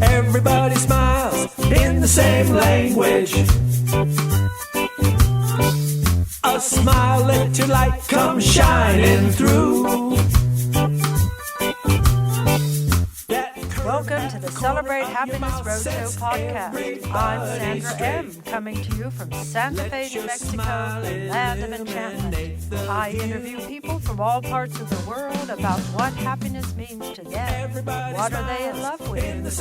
Everybody smiles in the same language. A smile, let your light come shining through. Welcome to the Celebrate Happiness Roadshow podcast. I'm Sandra M., coming to you from Santa Fe, New Mexico, the land of enchantment. I interview people from all parts of the world about what happiness means to them. What are they in love with? In each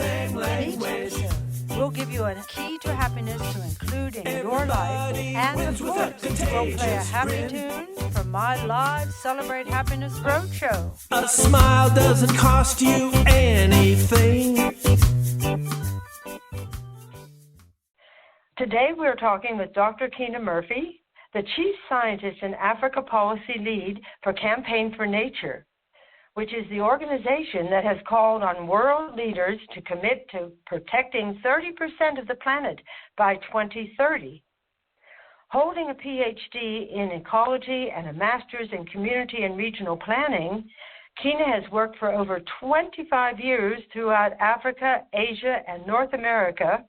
episode, we'll give you a key to happiness to include in your life. And of course, we'll play a happy tune from my live Celebrate Happiness Roadshow. A smile doesn't cost you anything. Today we're talking with Dr. Kina Murphy, the Chief Scientist and Africa Policy Lead for Campaign for Nature, which is the organization that has called on world leaders to commit to protecting 30% of the planet by 2030. Holding a Ph.D. in ecology and a master's in community and regional planning, Kina has worked for over 25 years throughout Africa, Asia, and North America,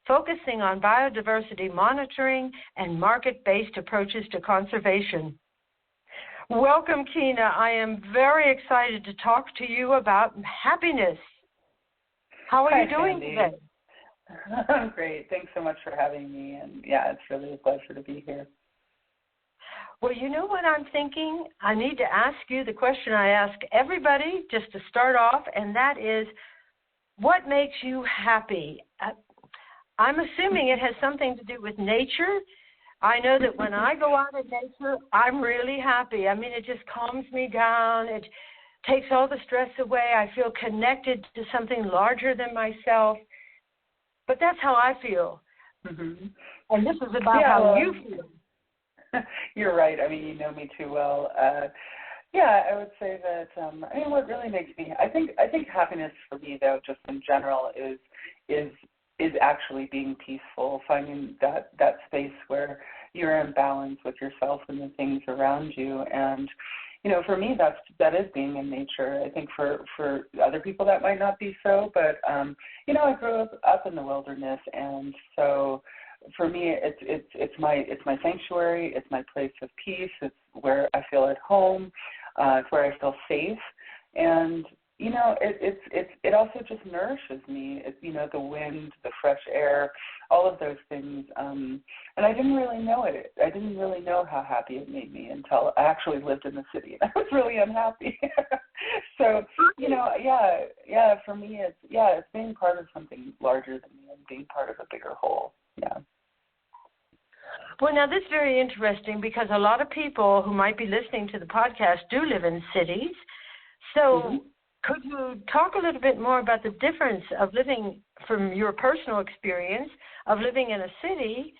focusing on biodiversity monitoring and market-based approaches to conservation. Welcome, Kina. I am very excited to talk to you about happiness. How are you doing today? I'm great. Thanks so much for having me. And yeah, it's really a pleasure to be here. Well, you know what I'm thinking? I need to ask you the question I ask everybody just to start off, and that is, what makes you happy? I'm assuming it has something to do with nature. I know that when I go out in nature, I'm really happy. I mean, it just calms me down. It takes all the stress away. I feel connected to something larger than myself. But that's how I feel. Mm-hmm. And this is about how you feel. You're right. I mean, you know me too well. Yeah, I would say that. I mean, what really makes me, I think happiness for me, though, just in general, is actually being peaceful, finding that space where you're in balance with yourself and the things around you. And you know, for me, that is being in nature. I think for other people that might not be so, but you know, I grew up in the wilderness, and so for me, it's my sanctuary. It's my place of peace. It's where I feel at home. It's where I feel safe, and you know, it also just nourishes me. It's, you know, the wind, the fresh air, all of those things. And I didn't really know it. I didn't really know how happy it made me until I actually lived in the city, and I was really unhappy. So, you know, yeah, for me, it's being part of something larger than me and being part of a bigger whole. Yeah. Well, now this is very interesting because a lot of people who might be listening to the podcast do live in cities. So could you talk a little bit more about the difference of living, from your personal experience, of living in a city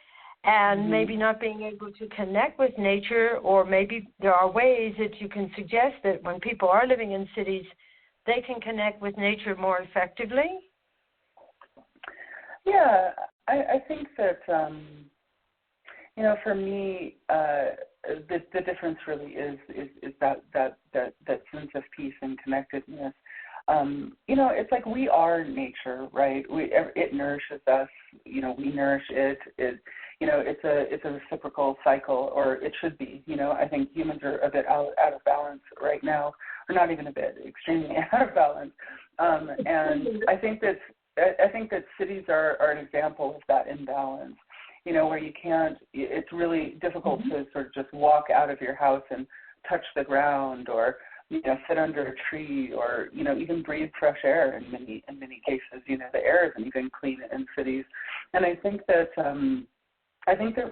and maybe not being able to connect with nature, or maybe there are ways that you can suggest that when people are living in cities, they can connect with nature more effectively? Yeah, I think that, you know, for me, the difference really is that sense of peace and connectedness. You know, it's like we are nature, right? It nourishes us. You know, we nourish it. You know, it's a reciprocal cycle, or it should be. You know, I think humans are a bit out of balance right now, or not even a bit, extremely out of balance. And I think that cities are an example of that imbalance. You know, where you can't, it's really difficult to sort of just walk out of your house and touch the ground, or, you know, sit under a tree, or, you know, even breathe fresh air in many cases. You know, the air isn't even clean in cities. And I think that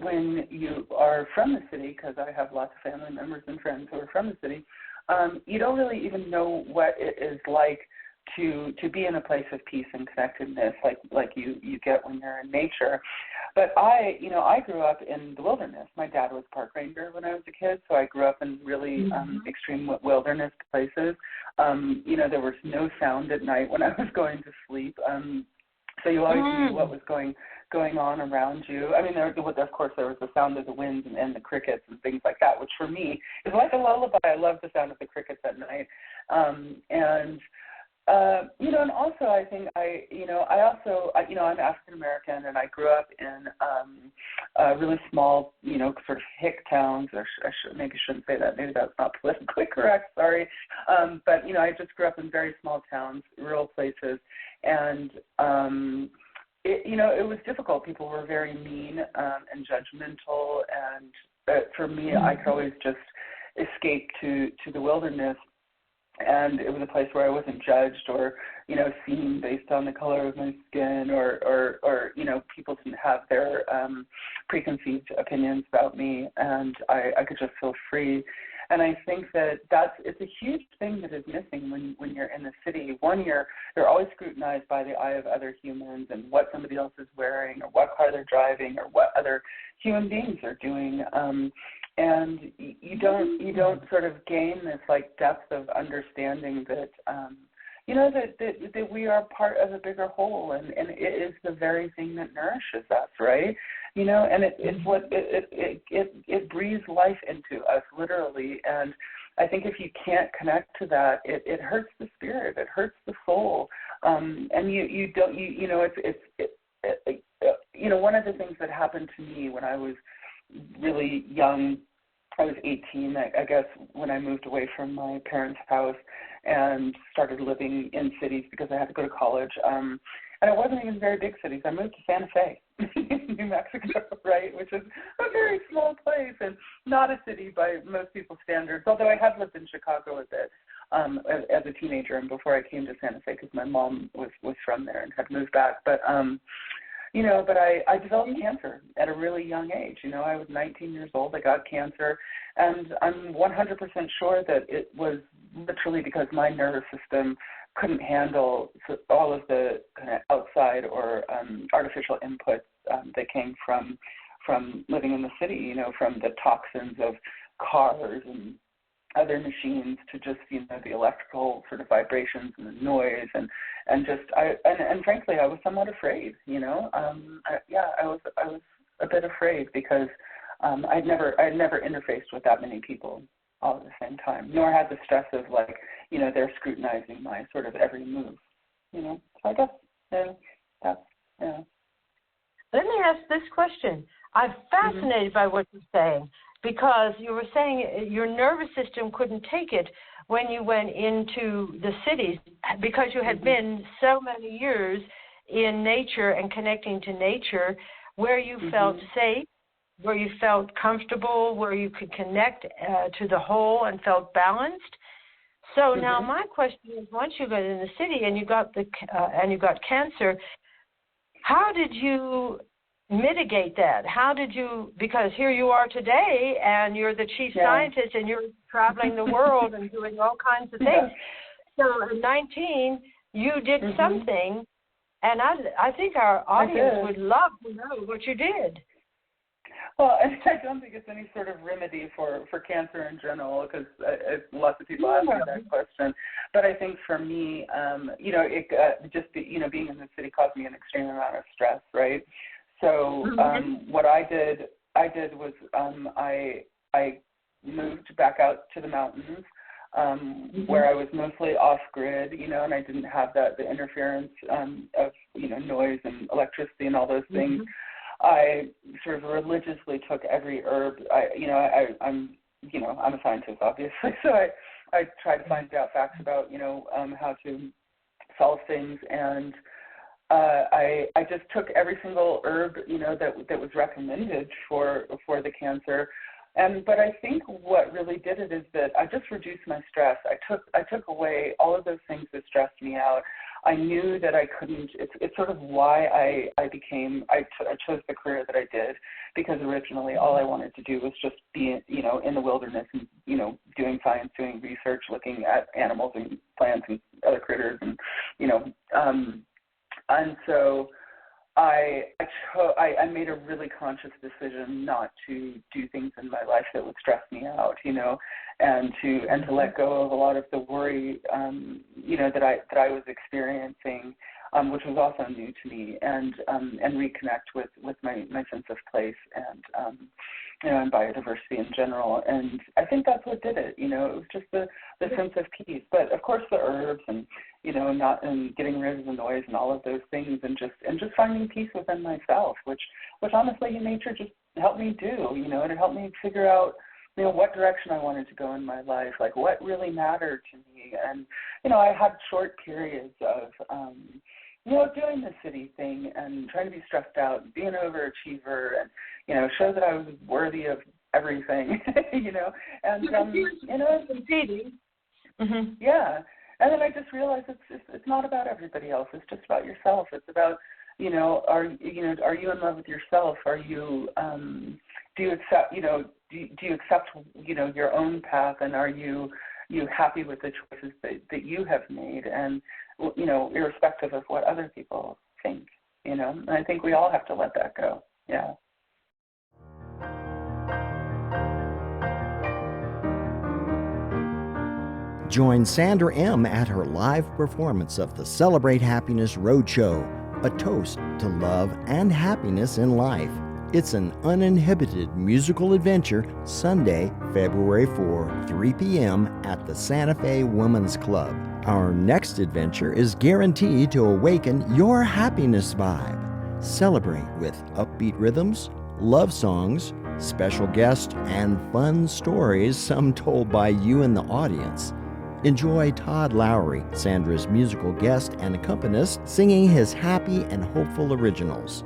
when you are from the city, because I have lots of family members and friends who are from the city, you don't really even know what it is like to be in a place of peace and connectedness like you get when you're in nature. But I grew up in the wilderness. My dad was a park ranger when I was a kid, so I grew up in really extreme wilderness places. You know, there was no sound at night when I was going to sleep. So you always knew what was going on around you. I mean, of course, there was the sound of the winds and the crickets and things like that, which for me is like a lullaby. I love the sound of the crickets at night. And also I think I'm African American, and I grew up in really small, sort of hick towns. Or maybe I shouldn't say that. Maybe that's not politically correct. Sorry, but I just grew up in very small towns, rural places, and it was difficult. People were very mean and judgmental, and for me, I could always just escape to the wilderness. And it was a place where I wasn't judged or, seen based on the color of my skin or people didn't have their preconceived opinions about me, and I could just feel free. And I think it's a huge thing that is missing when you're in the city. One, you're always scrutinized by the eye of other humans and what somebody else is wearing or what car they're driving or what other human beings are doing. And you don't sort of gain this like depth of understanding that that we are part of a bigger whole, and it is the very thing that nourishes us, right? And it's what it breathes life into us, literally. And I think if you can't connect to that, it hurts the spirit, it hurts the soul, and one of the things that happened to me when I was really young, I was 18, I guess, when I moved away from my parents' house and started living in cities because I had to go to college. And it wasn't even very big cities. I moved to Santa Fe, New Mexico, right, which is a very small place and not a city by most people's standards, although I have lived in Chicago a bit as a teenager and before I came to Santa Fe because my mom was from there and had moved back. But I developed cancer at a really young age. I was 19 years old. I got cancer, and I'm 100% sure that it was literally because my nervous system couldn't handle all of the kind of outside or artificial inputs that came from living in the city, from the toxins of cars and other machines to just, the electrical sort of vibrations and the noise and frankly, I was somewhat afraid, I was a bit afraid because I'd never interfaced with that many people all at the same time, nor had the stress of they're scrutinizing my sort of every move, So I guess that's. Let me ask this question. I'm fascinated by what you're saying, because you were saying your nervous system couldn't take it when you went into the cities because you had been so many years in nature and connecting to nature where you felt safe, where you felt comfortable, where you could connect to the whole and felt balanced. So now my question is, once you got in the city and you got cancer, how did you mitigate that? How did you, because here you are today and you're the chief scientist and you're traveling the world and doing all kinds of things. So at 19, you did something, and I think our audience would love to know what you did. Well, I don't think it's any sort of remedy for cancer in general, because lots of people ask me that question. But I think for me, being in the city caused me an extreme amount of stress, right? So what I did was I moved back out to the mountains where I was mostly off grid, and I didn't have the interference of noise and electricity and all those things. I sort of religiously took every herb. I'm a scientist, obviously, so I tried to find out facts about how to solve things, and I just took every single herb that was recommended for the cancer. But I think what really did it is that I just reduced my stress. I took away all of those things that stressed me out. I knew that I couldn't. It's sort of why I chose the career that I did, because originally all I wanted to do was just be in the wilderness and doing science, doing research, looking at animals and plants and other critters and so I made a really conscious decision not to do things in my life that would stress me out, and to let go of a lot of the worry, that I was experiencing, which was also new to me, and reconnect with my sense of place and and biodiversity in general. And I think that's what did it. It was just the sense of peace. But of course the herbs and and getting rid of the noise and all of those things, and just finding peace within myself, which honestly nature just helped me do. And it helped me figure out what direction I wanted to go in my life, like what really mattered to me. And I had short periods of doing the city thing and trying to be stressed out and be an overachiever and show that I was worthy of everything. And competing. Mm-hmm. Yeah. And then I just realized it's not about everybody else. It's just about yourself. It's about are you in love with yourself? Are you do you accept do you accept your own path, and are you happy with the choices that you have made, and irrespective of what other people think, and I think we all have to let that go. Yeah. Join Sandra M. at her live performance of the Celebrate Happiness Roadshow, a toast to love and happiness in life. It's an uninhibited musical adventure, Sunday, February 4, 3 p.m. at the Santa Fe Women's Club. Our next adventure is guaranteed to awaken your happiness vibe. Celebrate with upbeat rhythms, love songs, special guests, and fun stories, some told by you in the audience. Enjoy Todd Lowry, Sandra's musical guest and accompanist, singing his happy and hopeful originals.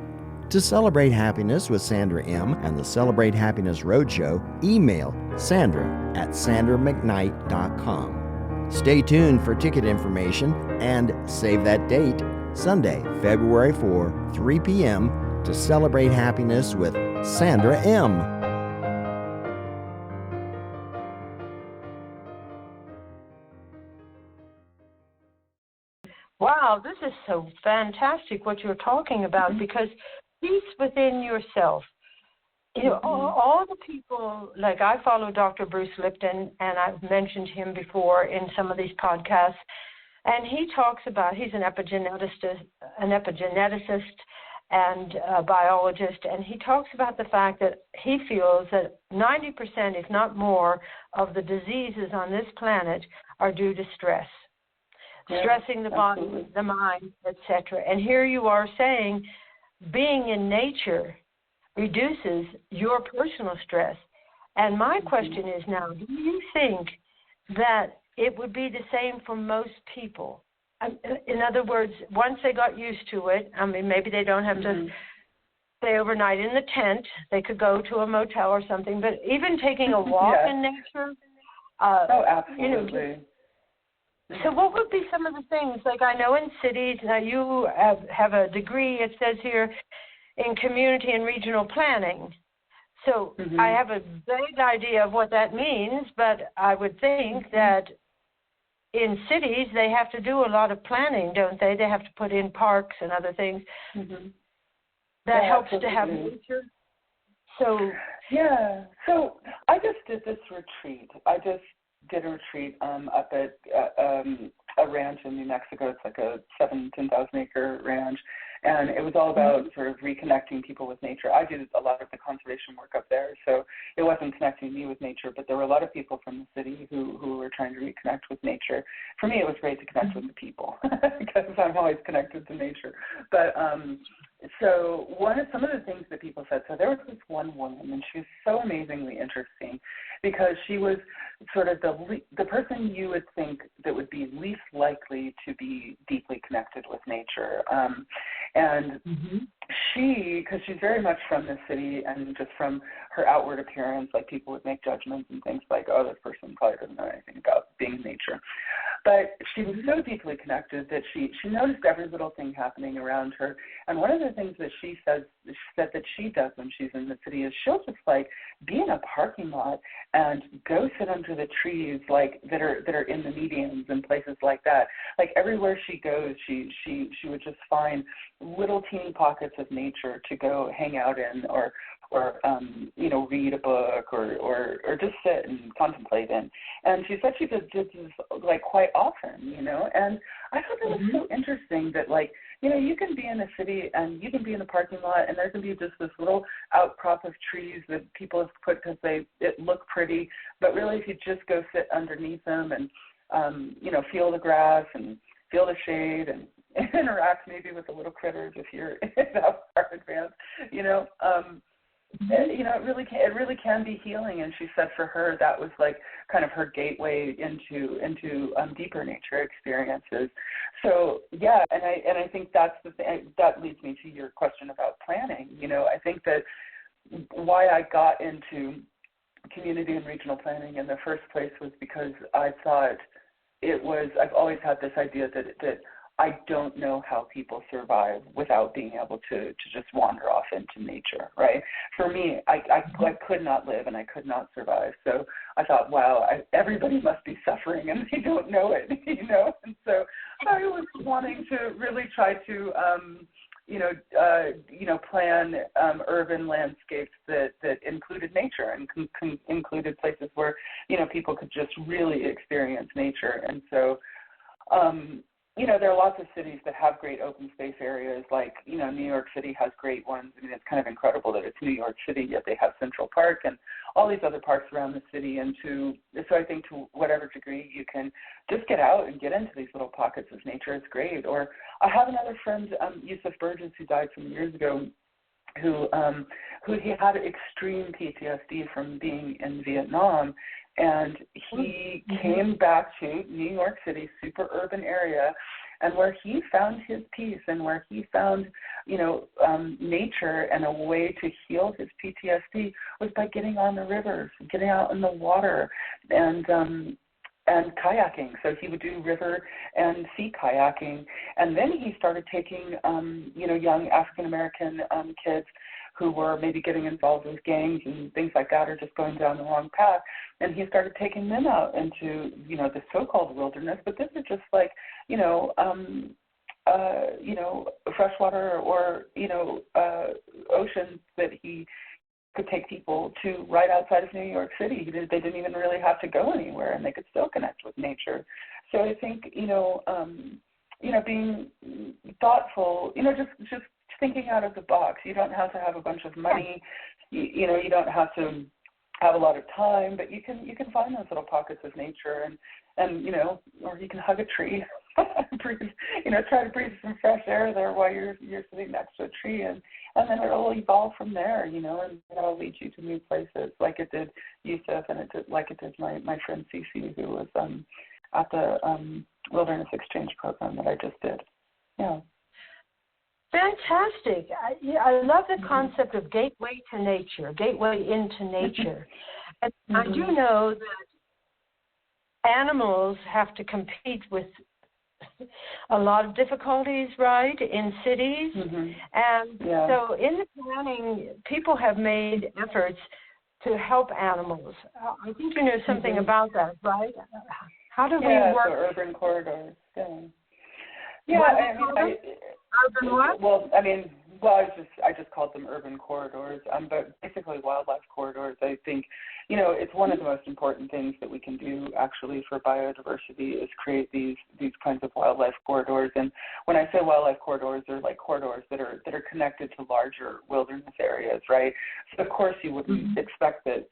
To celebrate happiness with Sandra M. and the Celebrate Happiness Roadshow, email sandra@sandramcknight.com. Stay tuned for ticket information and save that date, Sunday, February 4, 3 p.m. to celebrate happiness with Sandra M. Wow, this is so fantastic what you're talking about, because peace within yourself. All the people, like I follow Dr. Bruce Lipton, and I've mentioned him before in some of these podcasts, and he talks about, he's an epigeneticist and a biologist, and he talks about the fact that he feels that 90%, if not more, of the diseases on this planet are due to stress. Stressing the body, absolutely. The mind, etc. And here you are saying being in nature reduces your personal stress. And my question is now, do you think that it would be the same for most people? In other words, once they got used to it, maybe they don't have to stay overnight in the tent. They could go to a motel or something. But even taking a walk in nature, absolutely. So what would be some of the things, like I know in cities, now you have a degree, it says here, in community and regional planning. So I have a vague idea of what that means, but I would think that in cities they have to do a lot of planning, don't they? They have to put in parks and other things. That helps to have nature. So I just did this retreat. I just did a retreat up at a ranch in New Mexico. It's like a 10,000 acre ranch, and it was all about sort of reconnecting people with nature. I did a lot of the conservation work up there, so it wasn't connecting me with nature, but there were a lot of people from the city who were trying to reconnect with nature. For me, it was great to connect with the people because I'm always connected to nature. But so some of the things that people said, so there was this one woman, and she was so amazingly interesting because she was sort of the person you would think that would be least likely to be deeply connected with nature. And because she's very much from the city, and just from her outward appearance, like people would make judgments and things like, oh, this person probably doesn't know anything about being in nature. But she was so deeply connected that she noticed every little thing happening around her. And one of the things that she said that she does when she's in the city is she'll just like be in a parking lot and go sit under the trees like that are in the medians and places like that. Like everywhere she goes, she would just find little teeny pockets of nature to go hang out in, or read a book, or just sit and contemplate in. And she said she did this like quite often, and I thought that was so interesting that like you can be in a city and you can be in a parking lot and there can be just this little outcrop of trees that people have put because it look pretty, but really if you just go sit underneath them and, feel the grass and feel the shade and interact maybe with the little critters if you're that far advanced, it really can be healing. And she said for her that was like kind of her gateway into deeper nature experiences. So yeah, and I think that's the thing that leads me to your question about planning. I think that why I got into community and regional planning in the first place was because I thought I've always had this idea that I don't know how people survive without being able to just wander off into nature, right? For me, I could not live and I could not survive. So I thought, wow, everybody must be suffering and they don't know it, And so I was wanting to really try to, plan urban landscapes that included nature and included places where, people could just really experience nature. And so, there are lots of cities that have great open space areas, like, New York City has great ones. I mean, it's kind of incredible that it's New York City, yet they have Central Park and all these other parks around the city. And so I think to whatever degree you can just get out and get into these little pockets of nature, it's great. Or I have another friend, Yusuf Burgess, who died some years ago, who he had extreme PTSD from being in Vietnam. And he came back to New York City, super urban area, and where he found his peace and where he found, nature and a way to heal his PTSD was by getting on the rivers, getting out in the water, and kayaking. So he would do river and sea kayaking, and then he started taking, young African American kids who were maybe getting involved with gangs and things like that, or just going down the wrong path. And he started taking them out into, the so-called wilderness. But this is just like, freshwater or, oceans that he could take people to right outside of New York City. They didn't even really have to go anywhere, and they could still connect with nature. So I think, being thoughtful, just thinking out of the box. You don't have to have a bunch of money. You don't have to have a lot of time, but you can find those little pockets of nature and or you can hug a tree, breathe, try to breathe some fresh air there while you're sitting next to a tree, and then it'll evolve from there, and it'll lead you to new places, like it did Yusuf, and it did my friend Cece, who was at the Wilderness Exchange program that I just did. Yeah. Fantastic. I love the concept of gateway to nature, gateway into nature. And I do know that animals have to compete with a lot of difficulties, right, in cities. And so in the planning, people have made efforts to help animals. I think you know something about that, right? How do we work? So urban corridors. I just called them urban corridors, but basically wildlife corridors. I think, it's one of the most important things that we can do actually for biodiversity is create these kinds of wildlife corridors. And when I say wildlife corridors, they're like corridors that are connected to larger wilderness areas, right? So of course you wouldn't expect that,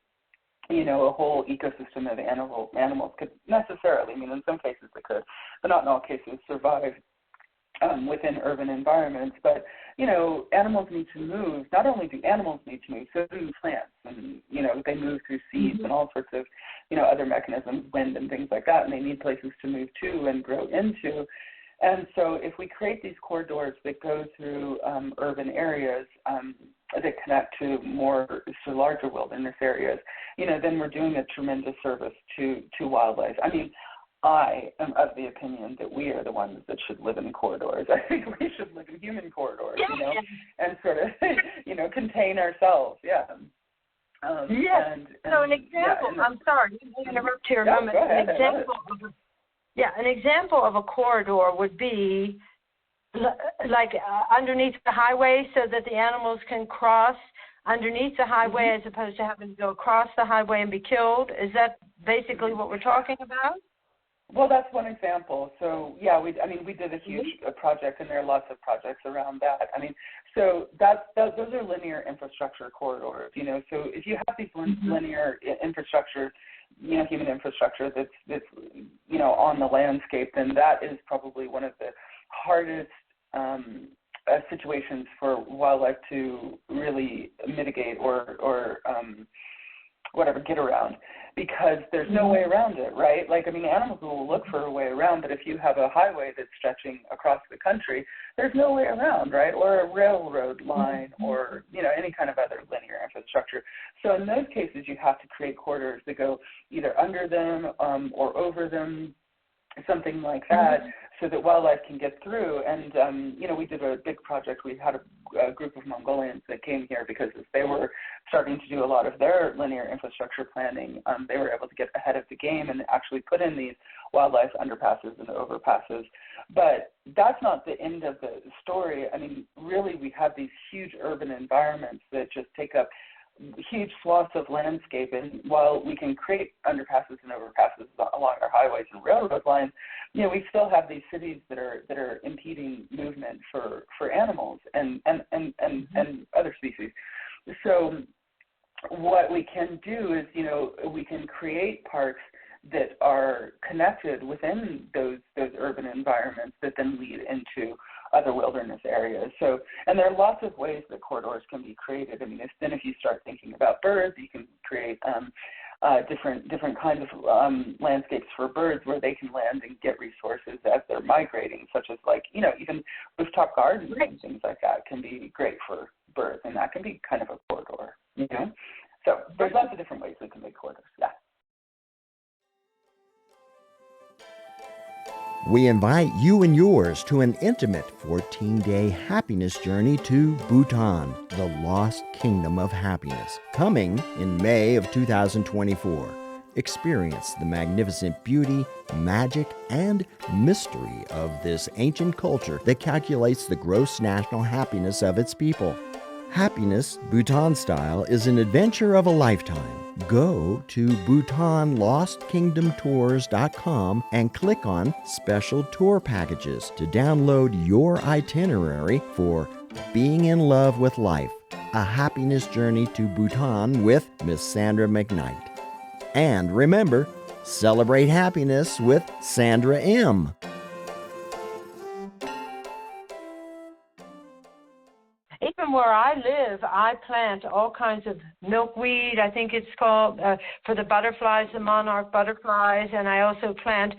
a whole ecosystem of animals could necessarily, in some cases they could, but not in all cases, survive within urban environments. But, animals need to move. Not only do animals need to move, so do plants. And, they move through seeds and all sorts of, other mechanisms, wind and things like that, and they need places to move to and grow into. And so if we create these corridors that go through urban areas that connect to larger wilderness areas, then we're doing a tremendous service to wildlife. I am of the opinion that we are the ones that should live in corridors. I think we should live in human corridors, and sort of, contain ourselves. Yeah. So an example. I'm sorry to interrupt here a moment. An example of a corridor would be like underneath the highway, so that the animals can cross underneath the highway as opposed to having to go across the highway and be killed. Is that basically what we're talking about? Well, that's one example. So yeah, we did a huge project, and there are lots of projects around that. I mean, so those are linear infrastructure corridors. So if you have these linear infrastructure, human infrastructure that's on the landscape, then that is probably one of the hardest situations for wildlife to really mitigate or get around, because there's no way around it, right? Animals will look for a way around, but if you have a highway that's stretching across the country, there's no way around, right? Or a railroad line, or any kind of other linear infrastructure. So in those cases, you have to create corridors that go either under them or over them, something like that, so that wildlife can get through. And we did a big project. We had a group of Mongolians that came here because as they were starting to do a lot of their linear infrastructure planning, they were able to get ahead of the game and actually put in these wildlife underpasses and overpasses. But that's not the end of the story. Really, we have these huge urban environments that just take up huge swaths of landscape, and while we can create underpasses and overpasses along our highways and railroad lines, we still have these cities that are impeding movement for animals and other species. So what we can do is, we can create parks that are connected within those urban environments that then lead into other wilderness areas. So, and there are lots of ways that corridors can be created. If you start thinking about birds, you can create different kinds of landscapes for birds where they can land and get resources as they're migrating, such as even rooftop gardens and things like that can be great for birds, and that can be kind of a corridor. So there's lots of different ways we can make corridors. Yeah. We invite you and yours to an intimate 14-day happiness journey to Bhutan, the lost kingdom of happiness, coming in May of 2024. Experience the magnificent beauty, magic, and mystery of this ancient culture that calculates the gross national happiness of its people. Happiness, Bhutan style, is an adventure of a lifetime. Go to BhutanLostKingdomTours.com and click on Special Tour Packages to download your itinerary for Being in Love with Life, a happiness journey to Bhutan with Miss Sandra McKnight. And remember, celebrate happiness with Sandra M. Even where I live, I plant all kinds of milkweed, I think it's called, for the butterflies, the monarch butterflies, and I also plant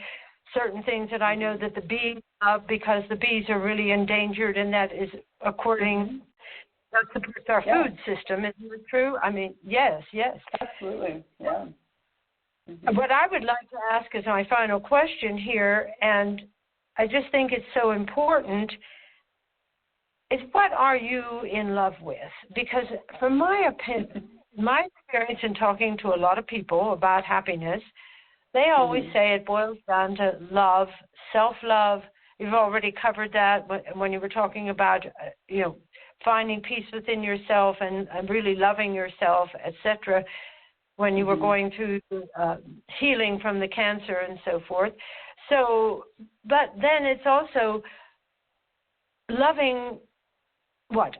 certain things that I know that the bees love because the bees are really endangered, and that is that supports our food system. Isn't it true? Yes. Absolutely, yeah. What I would like to ask is my final question here, and I just think it's so important, is what are you in love with? Because from my opinion, my experience in talking to a lot of people about happiness, they always say it boils down to love, self-love. You've already covered that when you were talking about, finding peace within yourself and really loving yourself, etc., when you were going through healing from the cancer and so forth. So, but then it's also loving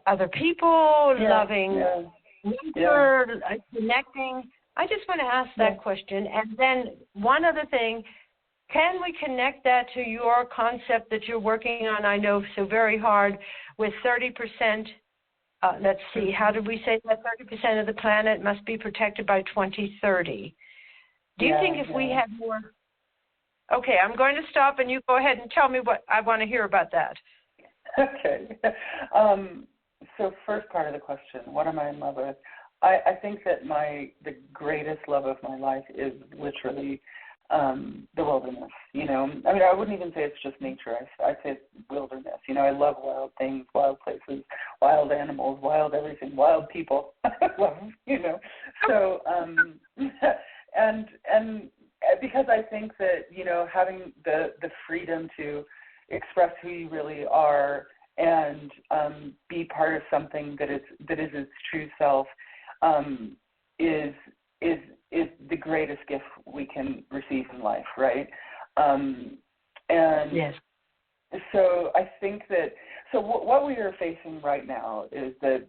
other people, loving nature, connecting. I just want to ask that question. And then one other thing, can we connect that to your concept that you're working on, I know, so very hard, with 30%, let's see, how did we say that 30% of the planet must be protected by 2030? Do you think if we had more... Okay, I'm going to stop and you go ahead and tell me what I want to hear about that. Okay. So first part of the question, what am I in love with? I think that the greatest love of my life is literally the wilderness. I wouldn't even say it's just nature. I'd say it's wilderness. I love wild things, wild places, wild animals, wild everything, wild people. So, and because I think that, having the freedom to express who you really are and be part of something that is its true self is the greatest gift we can receive in life, right? And yes. so I think that, so what we are facing right now is that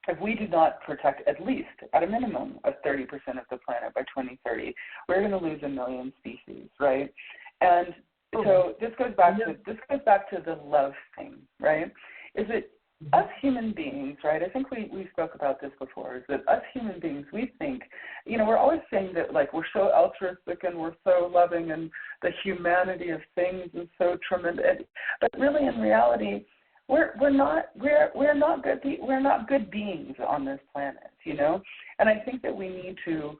if we do not protect at least, at a minimum, of 30% of the planet by 2030, we're going to lose 1 million species, right? And so this goes back to the love thing, right? Is it us human beings, right? I think we spoke about this before, is that us human beings, we think, we're always saying that, like, we're so altruistic and we're so loving and the humanity of things is so tremendous. But really, in reality, we're not good beings on this planet, And I think that we need to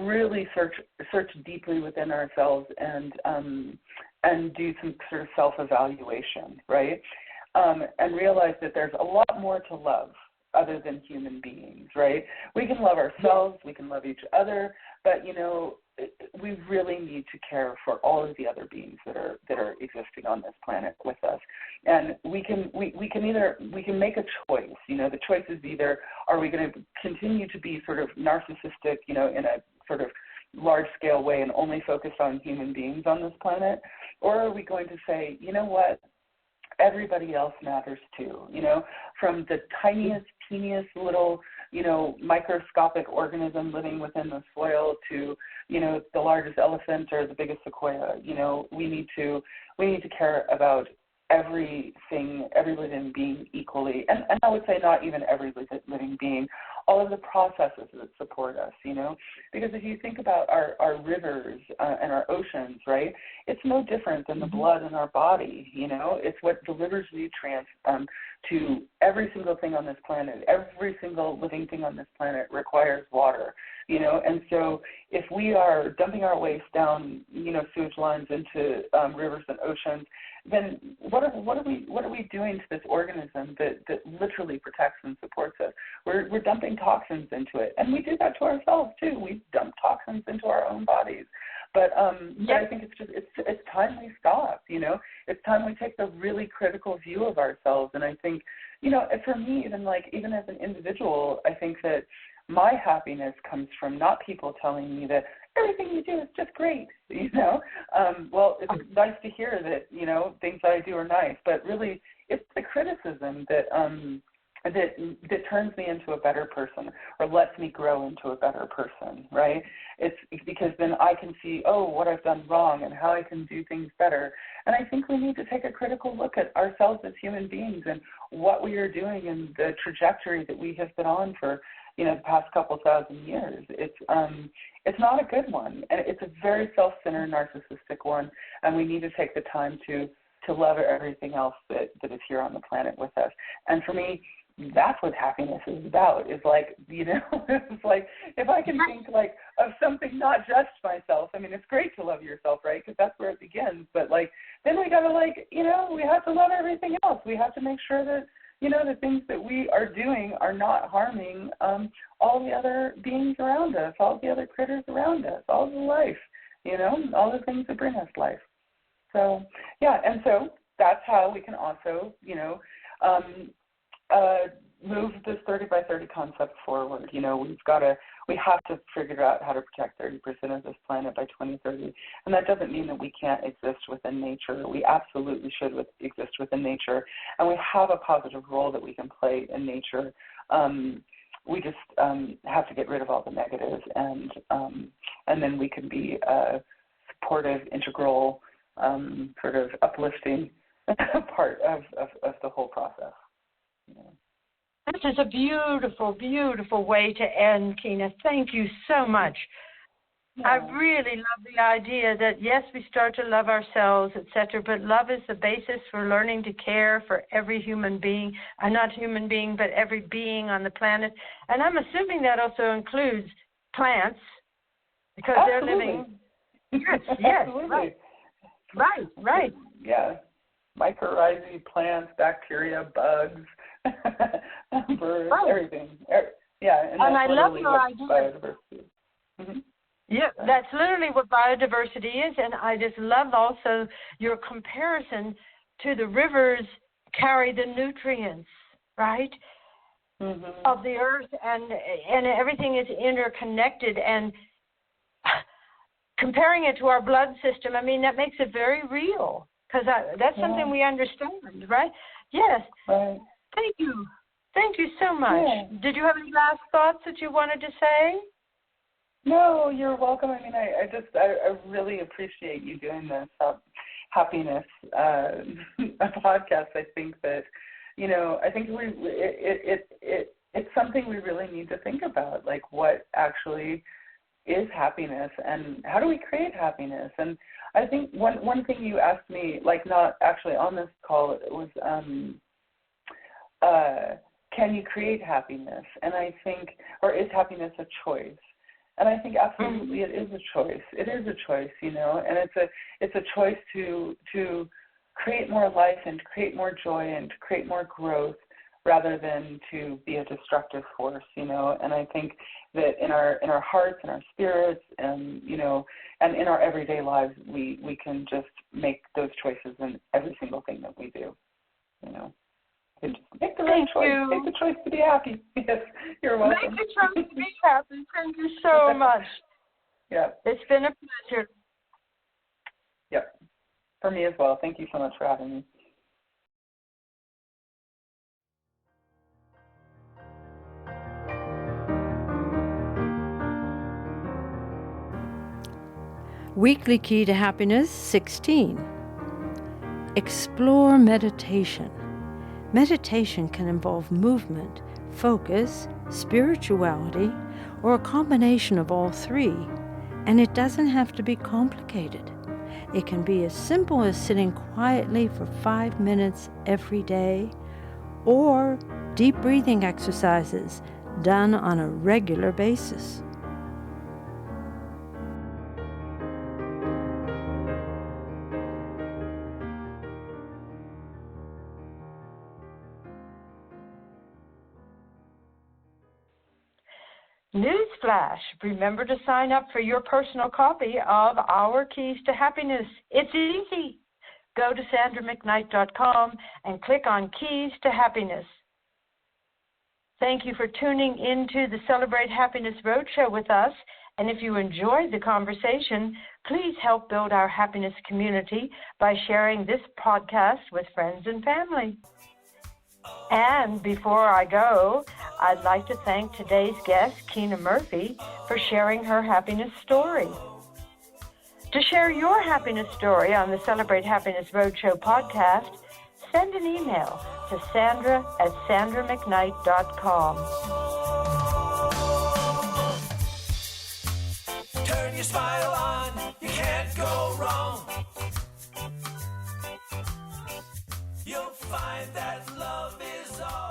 really search deeply within ourselves and do some sort of self-evaluation, right? And realize that there's a lot more to love other than human beings, right? We can love ourselves, we can love each other, but we really need to care for all of the other beings that are existing on this planet with us. And we can make a choice. The choice is either, are we going to continue to be sort of narcissistic, in a sort of large-scale way and only focus on human beings on this planet, or are we going to say, you know what, everybody else matters too, from the tiniest, teeniest little, microscopic organism living within the soil to, the largest elephant or the biggest sequoia. We need to care about every living being equally, and I would say not even every living being, all of the processes that support us, because if you think about our rivers and our oceans, right, it's no different than the blood in our body, it's what delivers nutrients to every single thing on this planet. Every single living thing on this planet requires water, and so if we are dumping our waste down, sewage lines into rivers and oceans, then what are we doing to this organism that literally protects and supports us? We're dumping toxins into it, and we do that to ourselves too. We dump toxins into our own bodies. But I think it's time we stop. It's time we take the really critical view of ourselves. And I think, for me, even as an individual, I think that my happiness comes from not people telling me that everything you do is just great, Well, it's nice to hear that, things that I do are nice, but really it's the criticism that turns me into a better person or lets me grow into a better person, right? It's because then I can see, what I've done wrong and how I can do things better. And I think we need to take a critical look at ourselves as human beings and what we are doing and the trajectory that we have been on for, the past couple thousand years. It's not a good one, and it's a very self-centered, narcissistic one, and we need to take the time to love everything else that is here on the planet with us. And for me, that's what happiness is about, is like, it's like if I can think like of something, not just myself. I mean, it's great to love yourself, right? Because that's where it begins. But then we got to we have to love everything else. We have to make sure that, the things that we are doing are not harming all the other beings around us, all the other critters around us, all the life, all the things that bring us life. So, yeah, and so that's how we can also, move this 30 by 30 concept forward. We have to figure out how to protect 30% of this planet by 2030. And that doesn't mean that we can't exist within nature. We absolutely should exist within nature. And we have a positive role that we can play in nature. We just have to get rid of all the negatives, and then we can be a supportive, integral, sort of uplifting part of the whole process. This is a beautiful, beautiful way to end, Kina. Thank you so much. Yeah. I really love the idea that, yes, we start to love ourselves, etc., but love is the basis for learning to care for every human being, not human being, but every being on the planet. And I'm assuming that also includes plants, because Absolutely. They're living. Yes, right. Yeah. Mycorrhizae, plants, bacteria, bugs, birds, everything. Yeah, and I love your idea. Biodiversity. Mm-hmm. Yeah, that's literally what biodiversity is, and I just love also your comparison to the rivers carry the nutrients, right, of the earth, and everything is interconnected. And comparing it to our blood system, I mean, that makes it very real, because that's something we understand, right? Yes. Right. Thank you. Thank you so much. Yeah. Did you have any last thoughts that you wanted to say? No, you're welcome. I mean, I really appreciate you doing this happiness podcast. I think that, I think it's something we really need to think about, like what actually is happiness and how do we create happiness. And I think one thing you asked me, like not actually on this call, it was can you create happiness? And I think, or is happiness a choice? And I think absolutely it is a choice. It is a choice, and it's a choice to create more life and to create more joy and to create more growth rather than to be a destructive force, And I think that in our hearts and our spirits and, and in our everyday lives, we can just make those choices in every single thing that we do, And just make the right choice. Make the choice to be happy. Yes, you're welcome. Make the choice to be happy. Thank you so much. Yeah. It's been a pleasure. Yep. For me as well. Thank you so much for having me. Weekly Key to Happiness 16. Explore meditation. Meditation can involve movement, focus, spirituality, or a combination of all three, and it doesn't have to be complicated. It can be as simple as sitting quietly for 5 minutes every day, or deep breathing exercises done on a regular basis. Newsflash, remember to sign up for your personal copy of Our Keys to Happiness. It's easy. Go to sandramcknight.com and click on Keys to Happiness. Thank you for tuning into the Celebrate Happiness Roadshow with us. And if you enjoyed the conversation, please help build our happiness community by sharing this podcast with friends and family. And before I go, I'd like to thank today's guest, Kina Murphy, for sharing her happiness story. To share your happiness story on the Celebrate Happiness Roadshow podcast, send an email to sandra@sandramcknight.com. Turn your smile on, you can't go wrong. You'll find that love is all.